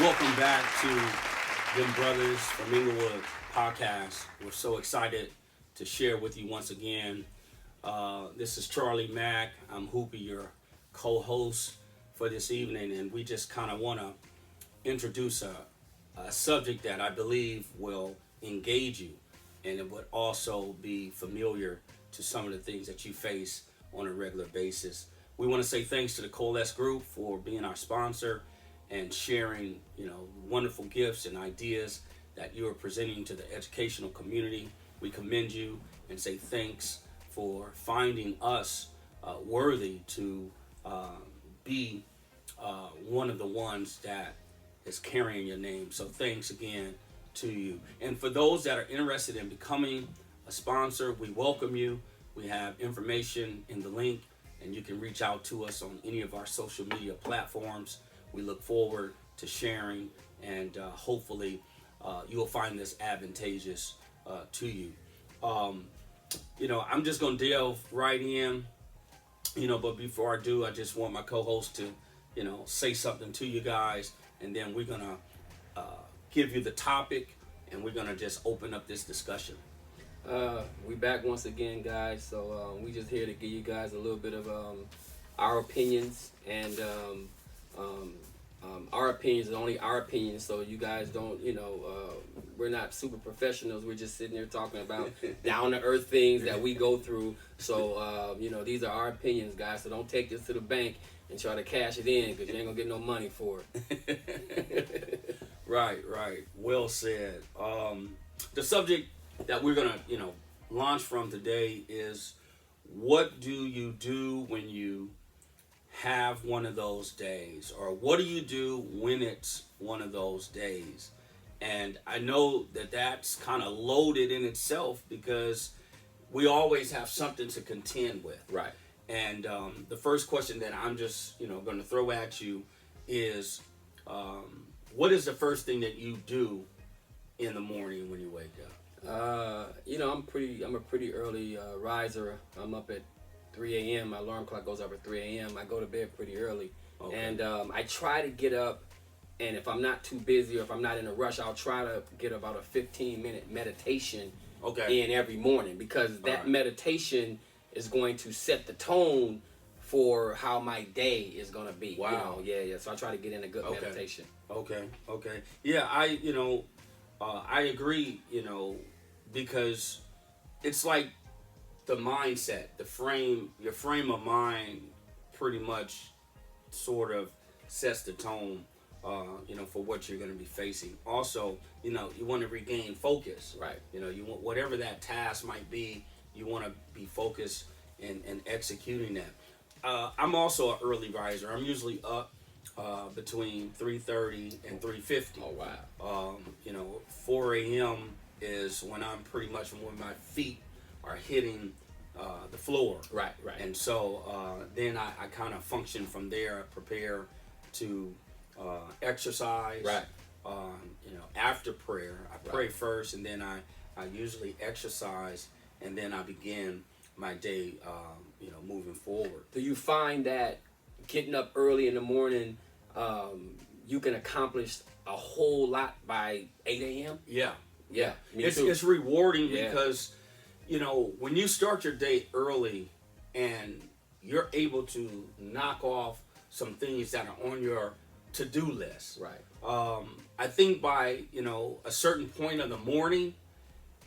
Welcome back to Them Brothers from Inglewood podcast. We're so excited to share with you once again. This is Charley Mack. I'm Hoopie, your co-host for this evening, and we just kind of want to introduce a subject that I believe will engage you, and it would also be familiar to some of the things that you face on a regular basis. We want to say thanks to the Coalesce Group for being our sponsor and sharing, wonderful gifts and ideas that you are presenting to the educational community. We commend you and say thanks for finding us worthy to be one of the ones that is carrying your name. So thanks again to you. And for those that are interested in becoming a sponsor, we welcome you. We have information in the link, and you can reach out to us on any of our social media platforms. We look forward to sharing, and hopefully you'll find this advantageous to you. I'm just going to delve right in, but before I do, I just want my co-host to, say something to you guys, and then we're going to give you the topic, and we're going to just open up this discussion. We back once again, guys. So we just here to give you guys a little bit of our opinions, and our opinions are only our opinions. So you guys don't, we're not super professionals. We're just sitting here talking about down to earth things that we go through. So these are our opinions, guys. So don't take this to the bank and try to cash it in, because you ain't gonna get no money for it. Right. Well said. The subject that we're gonna, launch from today is, what do you do when you have one of those days, or what do you do when it's one of those days? And I know that that's kind of loaded in itself, because we always have something to contend with. Right. And the first question that I'm just, going to throw at you is, what is the first thing that you do in the morning when you wake up? I'm a pretty early riser. I'm up at 3 a.m. My alarm clock goes up at 3 a.m. I go to bed pretty early. Okay. And I try to get up, and if I'm not too busy or if I'm not in a rush, I'll try to get about a 15-minute meditation in every morning, because that meditation is going to set the tone for how my day is going to be. Wow. So I try to get in a good meditation. Okay. Yeah, I agree, because it's like the mindset, your frame of mind pretty much sort of sets the tone, for what you're going to be facing. Also, you want to regain focus. Right. You want, whatever that task might be, you want to be focused in executing that. I'm also an early riser. I'm usually up between 3:30 and 3:50. Oh, wow. 4 a.m. is when I'm pretty much when my feet are hitting the floor. Right. And so then I kind of function from there. I prepare to exercise. Right. After prayer, I pray first, and then I usually exercise, and then I begin my day, moving forward. Do you find that getting up early in the morning, you can accomplish a whole lot by 8 a.m.? Yeah. Me too. It's rewarding because, when you start your day early and you're able to knock off some things that are on your to-do list. Right. I think by, a certain point of the morning,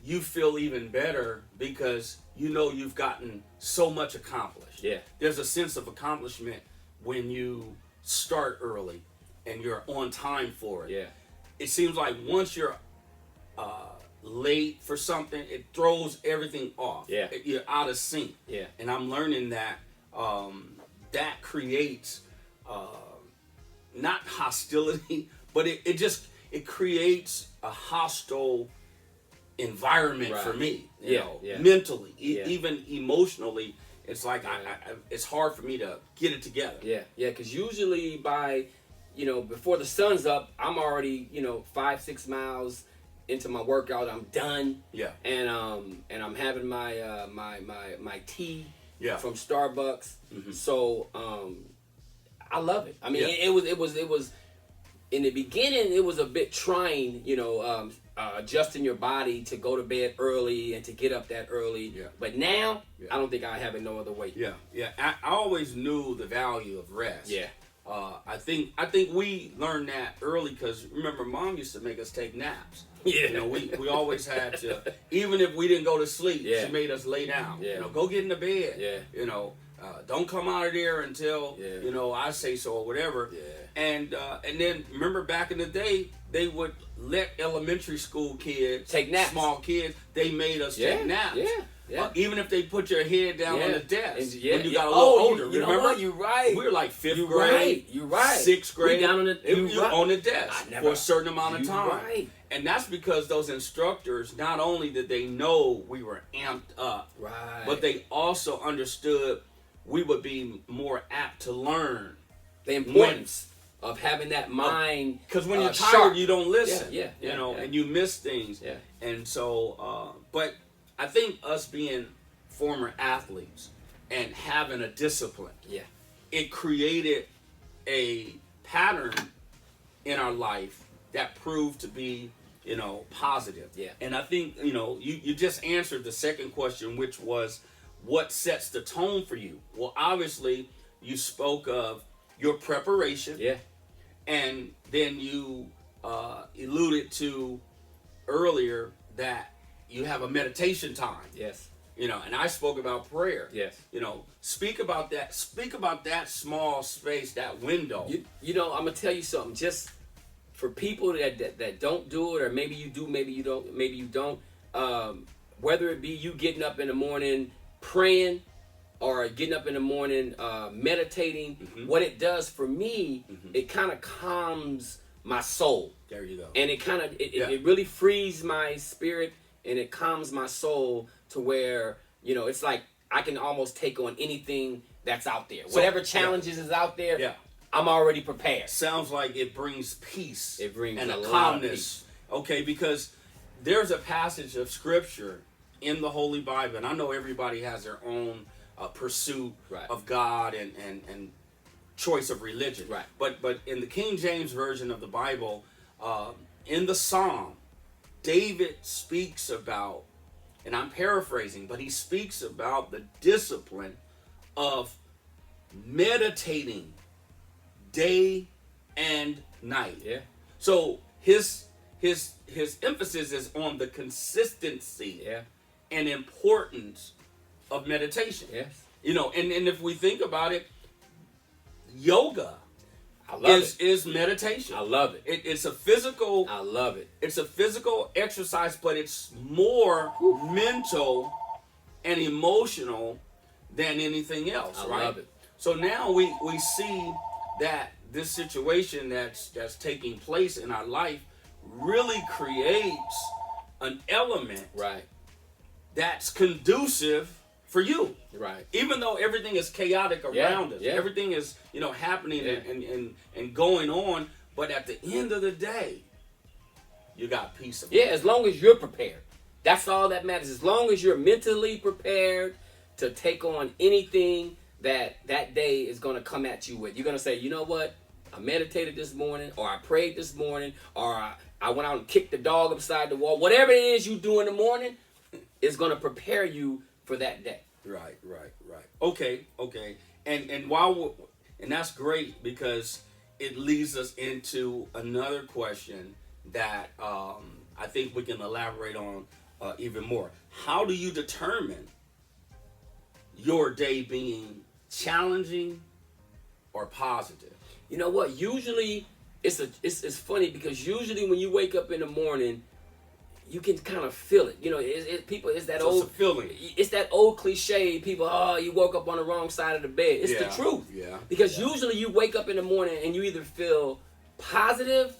you feel even better because you've gotten so much accomplished. Yeah. There's a sense of accomplishment when you start early and you're on time for it. Yeah. It seems like once you're late for something, it throws everything off. Yeah. You're out of sync. Yeah. And I'm learning that that creates not hostility, but it creates a hostile environment for me. Mentally, even emotionally. It's like it's hard for me to get it together. Yeah, because usually by, before the sun's up, I'm already, 5-6 miles into my workout. I'm done. Yeah. And I'm having my my tea Yeah. from Starbucks. Mhm. So I love it. I mean, Yeah. it in the beginning, it was a bit trying, adjusting your body to go to bed early and to get up that early. Yeah. But now, I don't think I have it no other way. Yeah. I always knew the value of rest. Yeah. I think we learned that early because remember, Mom used to make us take naps. Yeah. We always had to, even if we didn't go to sleep, Yeah. she made us lay down. Yeah. Go get in the bed. Yeah. Don't come out of there until I say so or whatever. Yeah. And then remember back in the day, they would let elementary school kids take naps. Small kids, they made us take naps. Yeah. Even if they put your head down on the desk when you got a little older. You remember? know what? You're right. We were like 5th grade. Right. You're right. 6th grade. We down on on the desk for a certain amount of time. Right. And that's because those instructors, not only did they know we were amped up, right, but they also understood we would be more apt to learn. The importance of having that mind. Because when you're tired, sharp. you don't listen. Yeah. And you miss things. Yeah. And so, but I think us being former athletes and having a discipline, it created a pattern in our life that proved to be, positive. Yeah. And I think, you just answered the second question, which was what sets the tone for you? Well, obviously, you spoke of your preparation. Yeah. And then you alluded to earlier that you have a meditation time. Yes. And I spoke about prayer. Yes. Speak about that. Speak about that small space, that window. I'm gonna tell you something. Just for people that don't do it, or maybe you do, maybe you don't. Whether it be you getting up in the morning praying, or getting up in the morning meditating, what it does for me, it kind of calms my soul. There you go. And it really frees my spirit, and it calms my soul to where, it's like I can almost take on anything that's out there. Whatever challenges is out there, I'm already prepared. Sounds like it brings peace. It brings and a a lot of calmness. peace. Okay, because there's a passage of scripture in the Holy Bible, and I know everybody has their own pursuit of God and choice of religion. Right. But in the King James Version of the Bible, in the Psalm, David speaks about, and I'm paraphrasing, but he speaks about the discipline of meditating day and night. Yeah. So his emphasis is on the consistency and importance of meditation. Yes. And if we think about it, yoga is meditation. I love it. It's a physical. I love it. It's a physical exercise, but it's more mental and emotional than anything else. I love it. So now we see that this situation that's taking place in our life really creates an element that's conducive for you. Right. Even though everything is chaotic around us. Everything is, happening and going on, but at the end of the day, you got peace of mind. Yeah, as long as you're prepared. That's all that matters. As long as you're mentally prepared to take on anything that day is going to come at you with. You're going to say, you know what? I meditated this morning, or I prayed this morning, or I went out and kicked the dog upside the wall. Whatever it is you do in the morning is going to prepare you for that day. Right. Okay. And that's great because it leads us into another question that I think we can elaborate on even more. How do you determine your day being challenging or positive? You know what? Usually, it's funny because usually when you wake up in the morning, you can kind of feel it. It's that old feeling. It's that old cliche. People, you woke up on the wrong side of the bed. It's the truth. Yeah. Because usually you wake up in the morning and you either feel positive,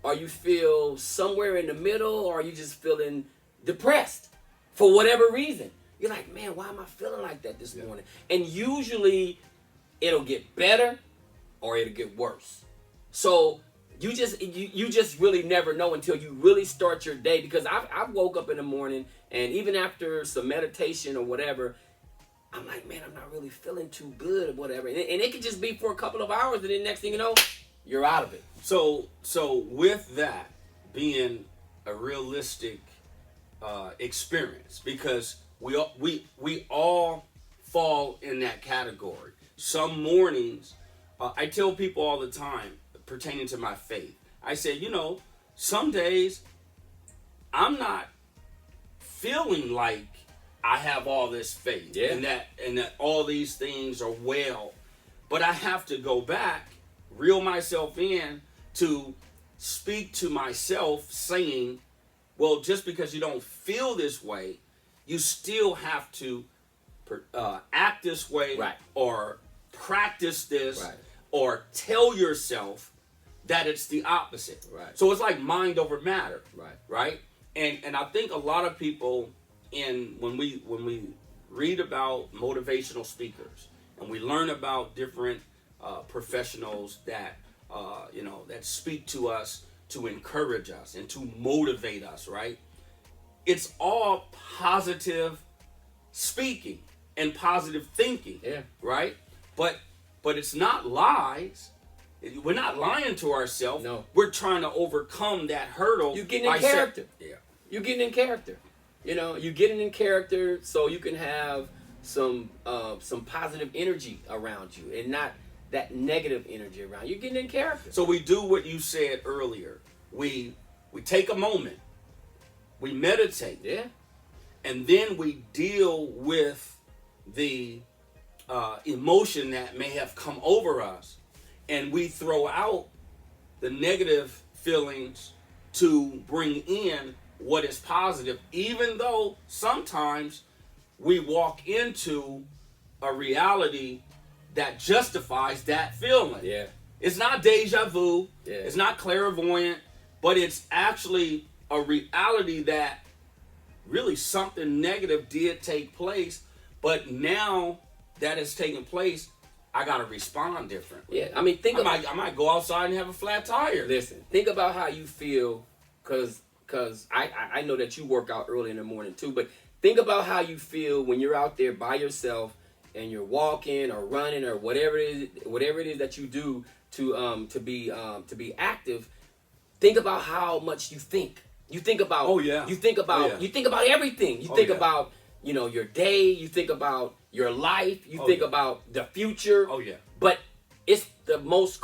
or you feel somewhere in the middle, or you just feeling depressed for whatever reason. You're like, man, why am I feeling like that this morning? And usually it'll get better or it'll get worse. So you just really never know until you really start your day. Because I woke up in the morning, and even after some meditation or whatever, I'm like, man, I'm not really feeling too good or whatever. And it could just be for a couple of hours, and then next thing you know, you're out of it. So with that being a realistic experience, because we all fall in that category. Some mornings, I tell people all the time pertaining to my faith. I say, some days I'm not feeling like I have all this faith, and that all these things are well, but I have to go back, reel myself in to speak to myself, saying, well, just because you don't feel this way, you still have to act this way, right, or practice this, right, or tell yourself that it's the opposite. Right. So it's like mind over matter. Right. Right. And I think a lot of people, when we read about motivational speakers and we learn about different professionals that that speak to us to encourage us and to motivate us, right? It's all positive speaking and positive thinking. Yeah. Right? But it's not lies. We're not lying to ourselves. No. We're trying to overcome that hurdle. You're getting in character. You're getting in character. You're getting in character so you can have some positive energy around you and not that negative energy around you. You're getting in character. So we do what you said earlier. We take a moment. We meditate. Yeah. And then we deal with the emotion that may have come over us. And we throw out the negative feelings to bring in what is positive, even though sometimes we walk into a reality that justifies that feeling. Yeah. It's not deja vu. Yeah. It's not clairvoyant, but it's actually a reality that really something negative did take place, but now that it's taken place, I gotta respond differently. Yeah, I mean, I might go outside and have a flat tire. Listen, think about how you feel, cause I know that you work out early in the morning too. But think about how you feel when you're out there by yourself and you're walking or running or whatever it is that you do to be active. Think about how much you think. You think about. Oh yeah. You think about. You think about everything. You think about your day. You think about your life. You think about the future. Oh yeah. But it's the most.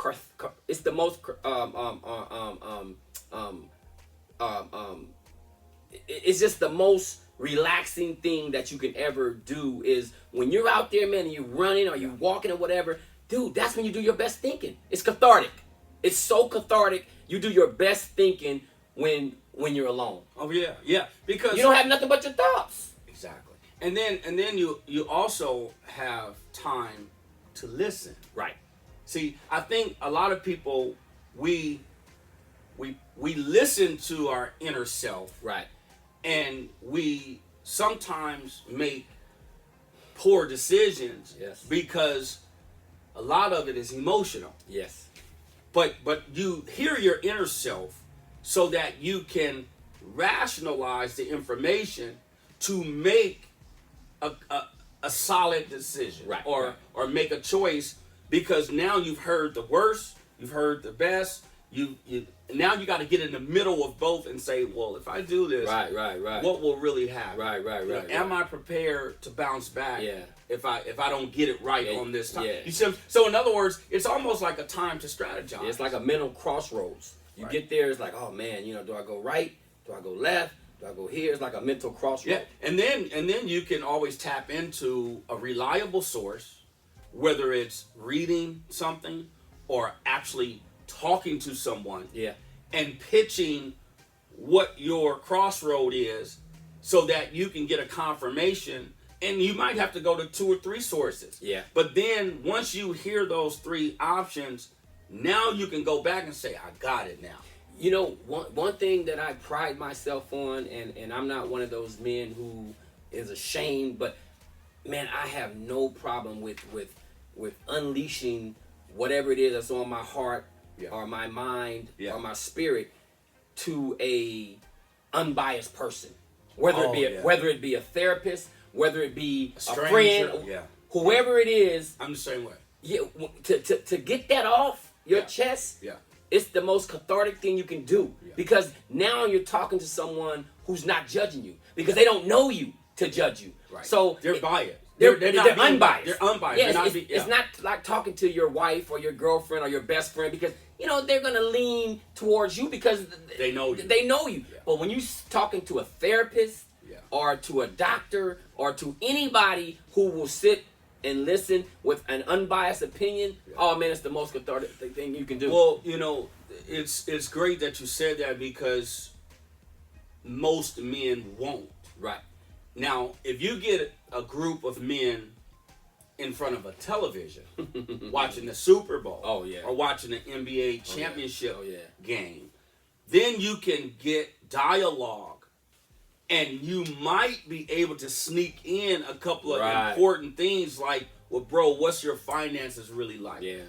It's just the most relaxing thing that you can ever do is when you're out there, man, and you're running or you're walking or whatever, dude, that's when you do your best thinking. It's cathartic. It's so cathartic. You do your best thinking when you're alone. Oh yeah, because you don't have nothing but your thoughts. Exactly. And then you also have time to listen. Right. See, I think a lot of people we listen to our inner self. Right. And we sometimes make poor decisions. Yes. Because a lot of it is emotional. Yes. But you hear your inner self so that you can rationalize the information to make a solid decision. Right. Or make a choice, because now you've heard the worst, you've heard the best, now you got to get in the middle of both and say, well, if I do this, right, what will really happen? Right. Am I prepared to bounce back? Yeah. If I don't get it right on this time. Yeah. You see, so in other words, it's almost like a time to strategize. It's like a mental crossroads. You get there, it's like, oh man, do I go right? Do I go left? Do I go here? It's like a mental crossroads. Yeah, and then you can always tap into a reliable source, whether it's reading something or actually talking to someone. Yeah. And pitching what your crossroad is so that you can get a confirmation. And you might have to go to 2 or 3 sources. Yeah. But then once you hear those 3 options, now you can go back and say, I got it now. One thing that I pride myself on, and I'm not one of those men who is ashamed, but man, I have no problem with unleashing whatever it is that's on my heart or my mind or my spirit to a unbiased person. Whether it be a therapist, whether it be a friend, whoever it is. I'm the same way. Yeah, to get that off your chest. Yeah. it's the most cathartic thing you can do because now you're talking to someone who's not judging you because they don't know you to judge you. Right. So they're biased. They're unbiased. They're unbiased. Yeah, they're it's not like talking to your wife or your girlfriend or your best friend because they're gonna lean towards you because they know you. They know you. Yeah. But when you talking to a therapist or to a doctor or to anybody who will sit and listen with an unbiased opinion, oh man, it's the most cathartic thing you can do. Well, it's great that you said that because most men won't. Right. Now, if you get a group of men in front of a television watching the Super Bowl or watching the NBA championship game, then you can get dialogue and you might be able to sneak in a couple of important things like, well, bro, what's your finances really like? Yeah.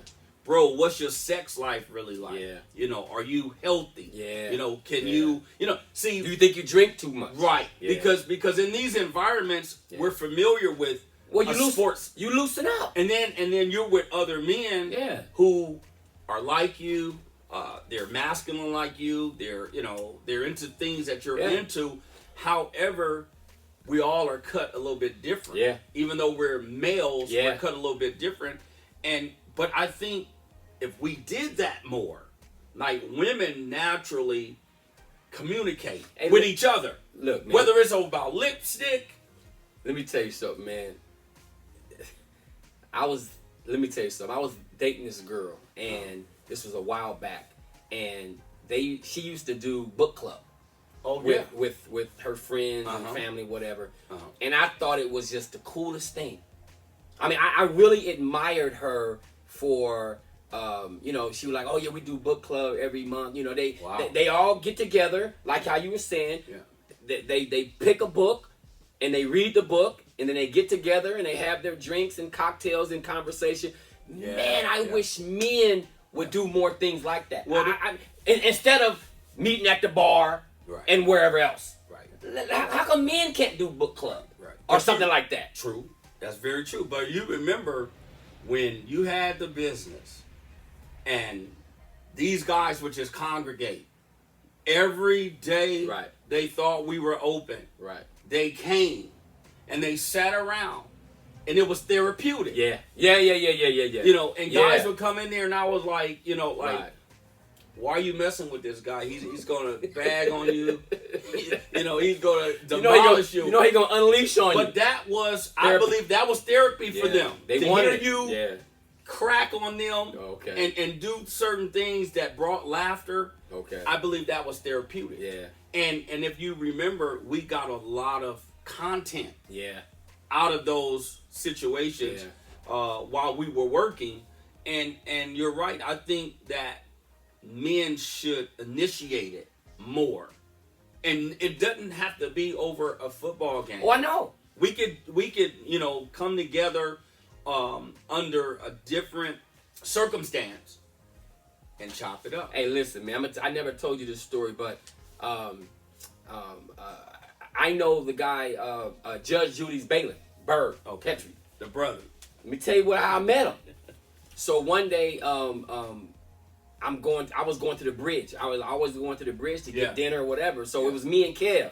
Bro, what's your sex life really like? Yeah. Are you healthy? Yeah. Can you see? Do you think you drink too much? Right. Yeah. Because in these environments we're familiar with sports. You loosen up. And then you're with other men who are like you, they're masculine like you, they're into things that you're into. However, we all are cut a little bit different. Yeah. Even though we're males, we're cut a little bit different. But I think if we did that more, like women naturally communicate with each other. Look, man, whether it's about lipstick. Let me tell you something, man. Let me tell you something. I was dating this girl, and this was a while back, and she used to do book club. With her friends and family, whatever. And I thought it was just the coolest thing. I mean, I really admired her for, she was like, oh yeah, we do book club every month. They all get together, like how you were saying. Yeah. They pick a book, and they read the book, and then they get together, and they have their drinks and cocktails and conversation. Yeah, man, I wish men would do more things like that. Well, instead of meeting at the bar, and wherever else. Right. How come men can't do book club? Right. Or something like that? True. That's very true. But you remember when you had the business and these guys would just congregate every day. They thought we were open. Right. They came and they sat around and it was therapeutic. Yeah. And guys would come in there and I was like, why are you messing with this guy? He's gonna bag on you. He's gonna demolish you. He's gonna unleash on you. But that was, I believe, that was therapy for them. They to wanted hear you crack on them and do certain things that brought laughter. Okay. I believe that was therapeutic. Yeah. And if you remember, we got a lot of content. Out of those situations while we were working, and you're right. I think that men should initiate it more, and it doesn't have to be over a football game. Oh, I know. We could come together under a different circumstance and chop it up. Hey, listen, man. I never told you this story, but I know the guy, Judge Judy's bailiff, Bird, Petrie, the brother. Let me tell you how I met him. So one day, I was going to the bridge. I was always going to the bridge to get dinner or whatever. So it was me and Kev.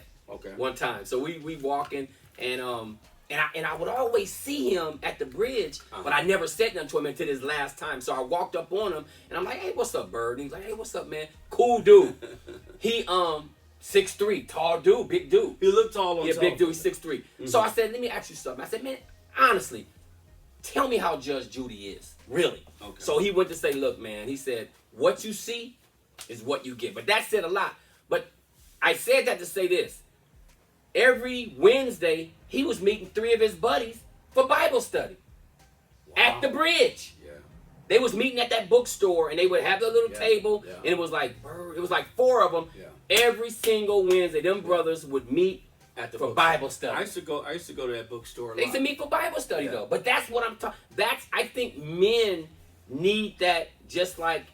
One time. So we walking and I would always see him at the bridge, but I never said nothing to him until his last time. So I walked up on him and I'm like, hey, what's up, Bird? And he's like, hey, what's up, man? Cool dude. He 6'3", tall dude, big dude. He looked tall on top. Big dude, he's 6'3". Mm-hmm. So I said, let me ask you something. I said, man, honestly, tell me how Judge Judy is. Really. Okay. So he went to say, look, man, he said, what you see is what you get. But that said a lot. But I said that to say this. Every Wednesday, he was meeting 3 of his buddies for Bible study. Wow. At the bridge. Yeah. They was meeting at that bookstore, and they would have their little table, and it was like 4 of them. Yeah. Every single Wednesday, them brothers would meet for Bible study. I used to go to that bookstore a lot. They used to meet for Bible study, though. But that's what I'm talking. I think men need that just like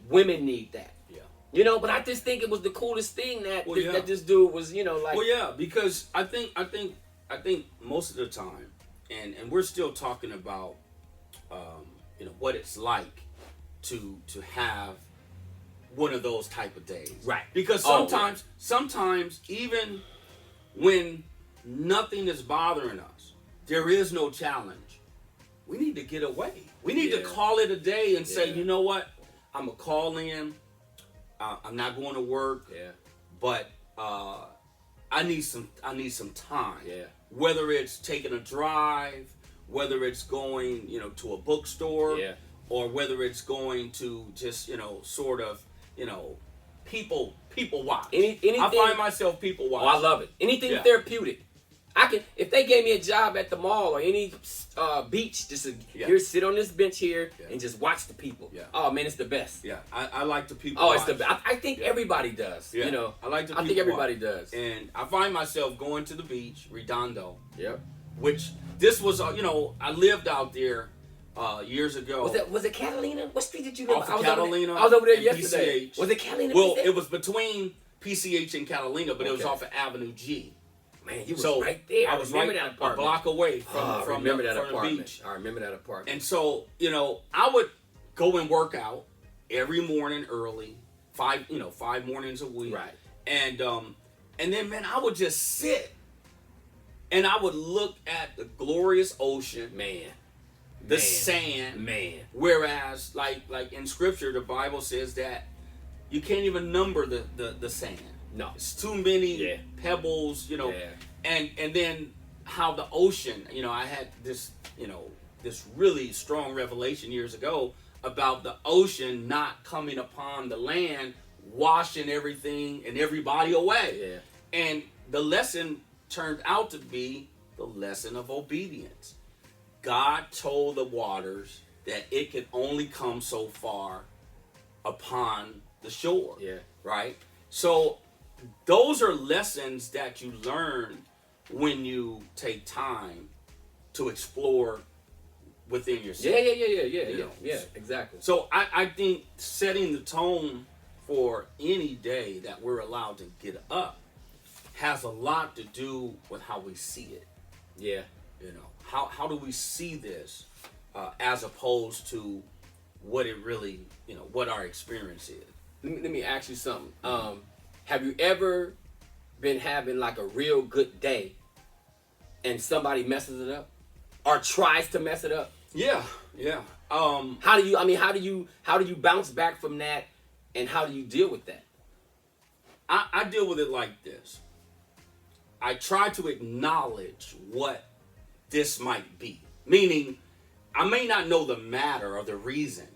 women need that. Yeah. But I just think it was the coolest thing that this dude was, like. Well, yeah, because I think most of the time, and we're still talking about, what it's like to have one of those type of days. Right. Because sometimes even when nothing is bothering us, there is no challenge, we need to get away. We need to call it a day and say, you know what? I'm going to call in. I'm not going to work. Yeah. But I need some time. Yeah. Whether it's taking a drive, whether it's going, to a bookstore, or whether it's going to just, sort of, people watch. Anything, I find myself people watch. Oh, I love it. Anything therapeutic. If they gave me a job at the mall or any beach, just here, sit on this bench here and just watch the people. Yeah. Oh man, it's the best. Yeah, I like the people. Oh, it's the best. I think everybody does. Yeah. I like the people. I think everybody does. And I find myself going to the beach, Redondo. Yep. Which this was, I lived out there years ago. Was it Catalina? What street did you live on? Off of Catalina. I was over there and yesterday. PCH. Was it Catalina? Well, it was between PCH and Catalina, but it was off of Avenue G. Man, you was right there. I was right that a block away from the beach. I remember that apartment. And so, I would go and work out every morning early, 5 mornings a week. Right. And then, man, I would just sit and I would look at the glorious ocean. Man. The sand. Man. Whereas, like in Scripture, the Bible says that you can't even number the sand. No. It's too many pebbles, and then how the ocean, I had this, this really strong revelation years ago about the ocean not coming upon the land, washing everything and everybody away. Yeah. And the lesson turned out to be the lesson of obedience. God told the waters that it could only come so far upon the shore. Yeah. Right? So those are lessons that you learn when you take time to explore within yourself. Yeah, exactly. So I think setting the tone for any day that we're allowed to get up has a lot to do with how we see it. Yeah. How do we see this as opposed to what it really, what our experience is. Let me ask you something. Have you ever been having like a real good day and somebody messes it up or tries to mess it up? Yeah. How do you bounce back from that, and how do you deal with that? I deal with it like this. I try to acknowledge what this might be. Meaning, I may not know the matter or the reason,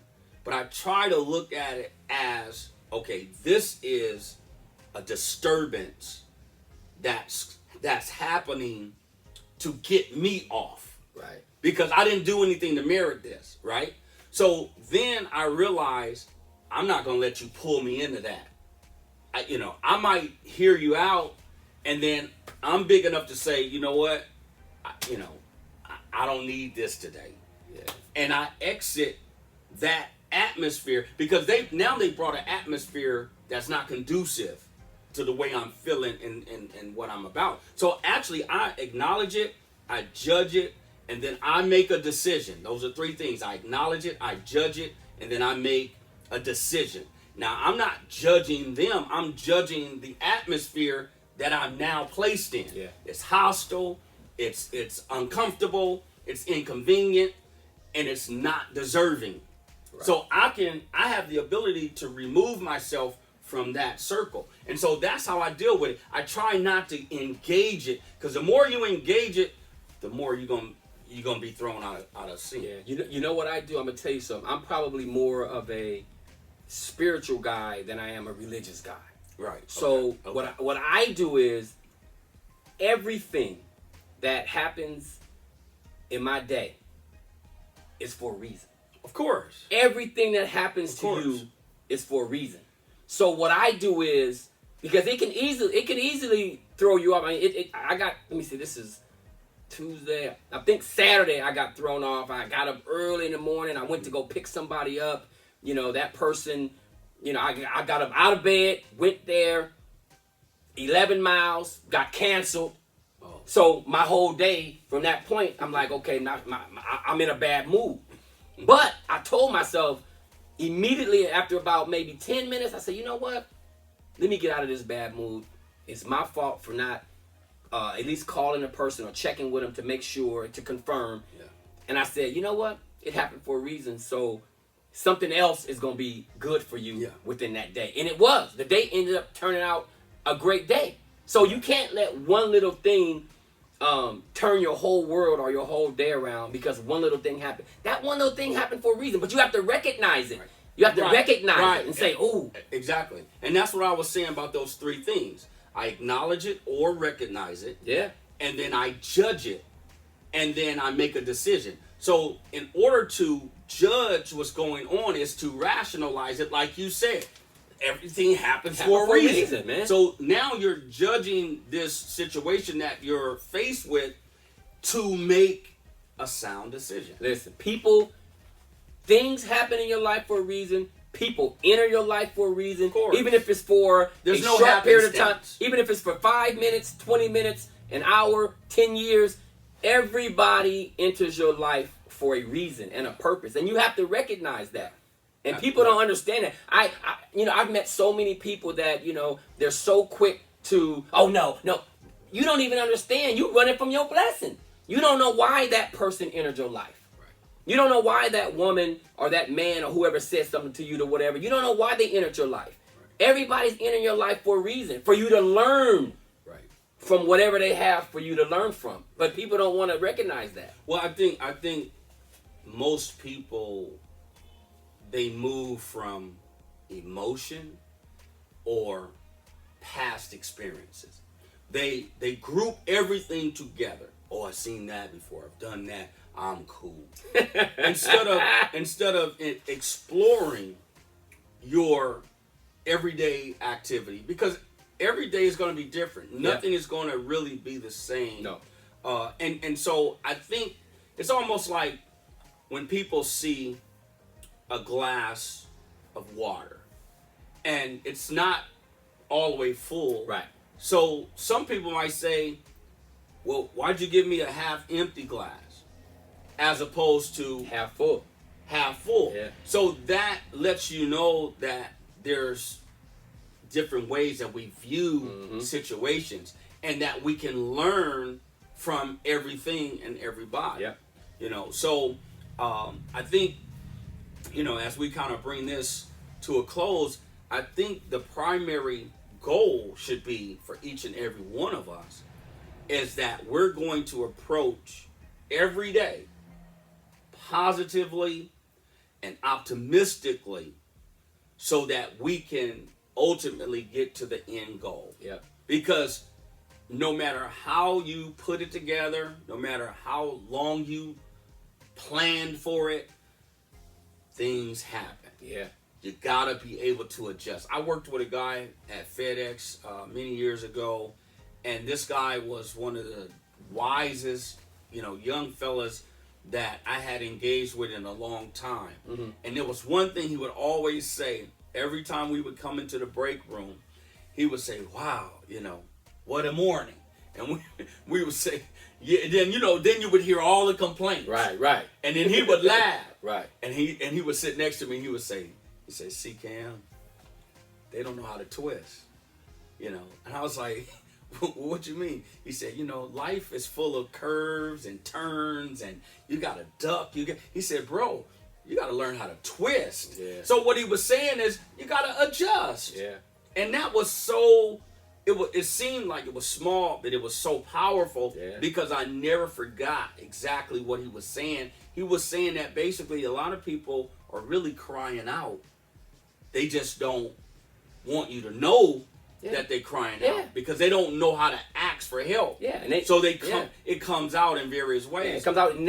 but I try to look at it as, okay, this is a disturbance that's happening to get me off. Right. Because I didn't do anything to merit this, right? So then I realized I'm not going to let you pull me into that. I might hear you out, and then I'm big enough to say, you know what? I don't need this today. Yeah. And I exit that atmosphere because they brought an atmosphere that's not conducive to the way I'm feeling and what I'm about. So actually I acknowledge it, I judge it, and then I make a decision. Those are three things. I acknowledge it, I judge it, and then I make a decision. Now I'm not judging them, I'm judging the atmosphere that I'm now placed in. Yeah. It's hostile, it's uncomfortable, it's inconvenient, and it's not deserving. Right. So I have the ability to remove myself from that circle. And so that's how I deal with it. I try not to engage it, because the more you engage it, the more you're gonna be thrown out of scene. Yeah. You know what I do? I'm gonna tell you something. I'm probably more of a spiritual guy than I am a religious guy. Right. So what I do is everything that happens in my day is for a reason. Of course. Everything that happens to you is for a reason. So what I do is, because it can easily throw you off. I mean, let me see, this is Tuesday. I think Saturday I got thrown off. I got up early in the morning. I went to go pick somebody up. That person, I got up out of bed, went there, 11 miles, got canceled. Oh. So my whole day from that point, I'm like, okay, now I'm in a bad mood. But I told myself, immediately after about maybe 10 minutes, I said, you know what? Let me get out of this bad mood. It's my fault for not at least calling the person or checking with them to make sure, to confirm. Yeah. And I said, you know what? It happened for a reason. So something else is going to be good for you within that day. And it was. The day ended up turning out a great day. So you can't let one little thing turn your whole world or your whole day around because one little thing happened. That one little thing happened for a reason, but you have to recognize it. Right. You have to recognize it and say, "Oh, exactly." And that's what I was saying about those three things. I acknowledge it or recognize it. Yeah. And then I judge it, and then I make a decision. So in order to judge what's going on is to rationalize it, like you said. Everything happens for a reason, man. So now you're judging this situation that you're faced with to make a sound decision. Listen, things happen in your life for a reason. People enter your life for a reason. Even if it's for a short period of time. Even if it's for 5 minutes, 20 minutes, an hour, 10 years. Everybody enters your life for a reason and a purpose. And you have to recognize that. And people don't understand that. I've met so many people that, they're so quick to, oh, no. You don't even understand. You running from your blessing. You don't know why that person entered your life. Right. You don't know why that woman or that man or whoever said something to you or whatever. You don't know why they entered your life. Right. Everybody's entering your life for a reason. For you to learn from whatever they have for you to learn from. But people don't want to recognize that. Well, I think most people, they move from emotion or past experiences. They group everything together. Oh, I've seen that before. I've done that. I'm cool. instead of exploring your everyday activity, because every day is going to be different. Nothing is going to really be the same. No. And so I think it's almost like when people see a glass of water and it's not all the way full. Right. So some people might say, well, why'd you give me a half empty glass as opposed to half full? Yeah. So that lets you know that there's different ways that we view situations and that we can learn from everything and everybody. Yeah. So I think, as we kind of bring this to a close, I think the primary goal should be for each and every one of us is that we're going to approach every day positively and optimistically so that we can ultimately get to the end goal. Yeah. Because no matter how you put it together, no matter how long you planned for it, things happen. Yeah. You gotta be able to adjust. I worked with a guy at FedEx many years ago, and this guy was one of the wisest, young fellas that I had engaged with in a long time. Mm-hmm. And there was one thing he would always say every time we would come into the break room. He would say, "Wow, what a morning," and we would say, "Yeah." And then you would hear all the complaints. Right. And then he would laugh. Right. And he would sit next to me. And he would say, "See, Cam, they don't know how to twist," And I was like, "What you mean?" He said, "Life is full of curves and turns, and you gotta duck. He said, "Bro, you gotta learn how to twist." Yeah. So what he was saying is, you gotta adjust. Yeah. And that was so. It seemed like it was small, but it was so powerful because I never forgot exactly what he was saying. He was saying that basically a lot of people are really crying out. They just don't want you to know that they're crying out because they don't know how to ask for help. Yeah, and it comes out in various ways. Yeah,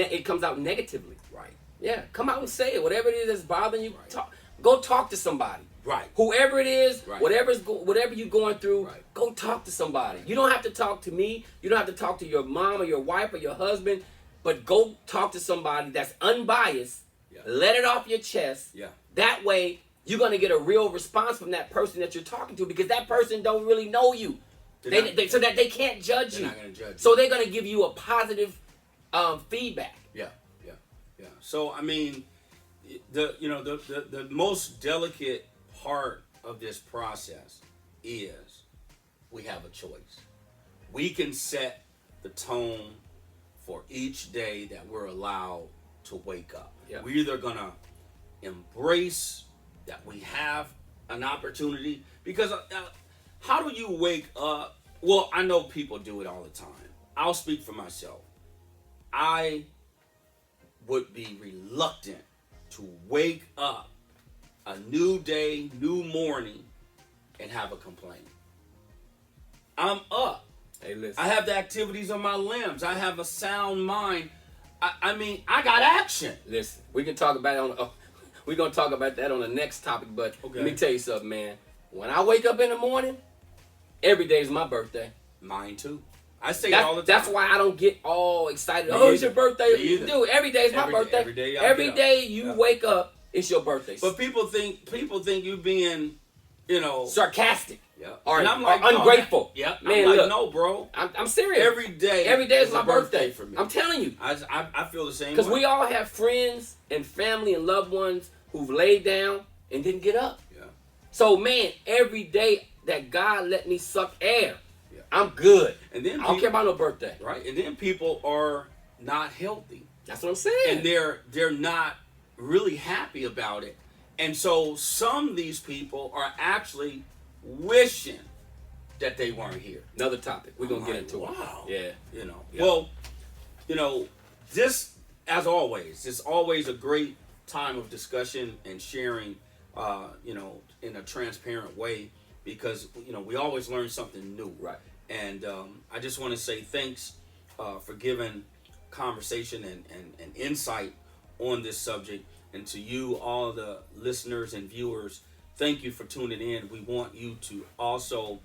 it comes out negatively. Right. Yeah, come out and say it. Whatever it is that's bothering you, go talk to somebody. Right. Whoever it is, whatever you're going through, go talk to somebody. You don't have to talk to me. You don't have to talk to your mom or your wife or your husband, but go talk to somebody that's unbiased. Yeah. Let it off your chest. Yeah. That way, you're going to get a real response from that person that you're talking to because that person don't really know you. So that they can't judge you. They're not going to judge you. So they're going to give you a positive feedback. Yeah. So, I mean, the most delicate part of this process is we have a choice. We can set the tone for each day that we're allowed to wake up. Yeah. We're either gonna embrace that we have an opportunity, because how do you wake up? Well, I know people do it all the time. I'll speak for myself. I would be reluctant to wake up a new day, new morning, and have a complaint. I'm up. Hey, listen. I have the activities on my limbs. I have a sound mind. I mean, I got action. Listen, we can talk about it on. We're gonna talk about that on the next topic. But okay. Let me tell you something, man. When I wake up in the morning, every day is my birthday. Mine too. I say it all the time. That's why I don't get all excited. Me Oh, it's either. your birthday. Me either. Dude, every day is my birthday. Every day you wake up, it's your birthday. But people think you being, sarcastic. Yeah. Or, and I'm like, or ungrateful. Yeah. Man, I'm like, look, no, bro. I'm serious. Every day is my birthday for me. I'm telling you. I feel the same way. Because we all have friends and family and loved ones who've laid down and didn't get up. Yeah. So, man, every day that God let me suck air, yeah. I'm good. And then I don't care about no birthday. Right. And then people are not healthy. That's what I'm saying. And they're not really happy about it. And so some of these people are actually wishing that they weren't here. Another topic. We're going to get into wow. it. Yeah. Yeah. Well, this, as always, it's always a great time of discussion and sharing, in a transparent way, because, we always learn something new. Right. And I just want to say thanks for giving conversation and insight on this subject. And to you, all the listeners and viewers, thank you for tuning in. We want you to also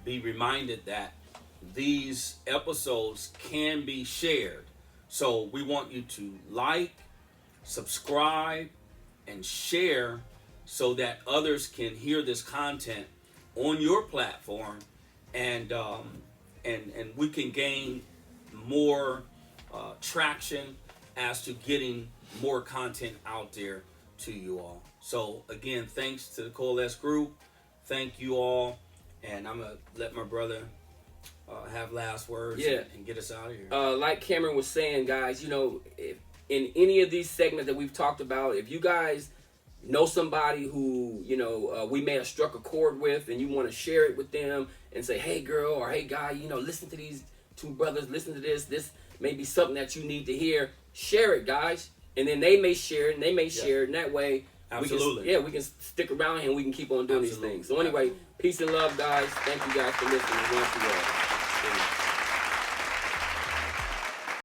be reminded that these episodes can be shared. So we want you to like, subscribe, and share so that others can hear this content on your platform, and we can gain more traction as to getting more content out there to you all. So again, thanks to the Coalesce Group. Thank you all, and I'm gonna let my brother have last words and get us out of here. Like Cameron was saying, guys, if in any of these segments that we've talked about, if you guys know somebody who we may have struck a chord with, and you want to share it with them and say, hey girl, or hey guy, listen to these two brothers, listen to this may be something that you need to hear, share it, guys. And then they may share it, and they may share it, and that way Absolutely. we can stick around here and we can keep on doing these things. So anyway, peace and love, guys. Thank you guys for listening. We want you all.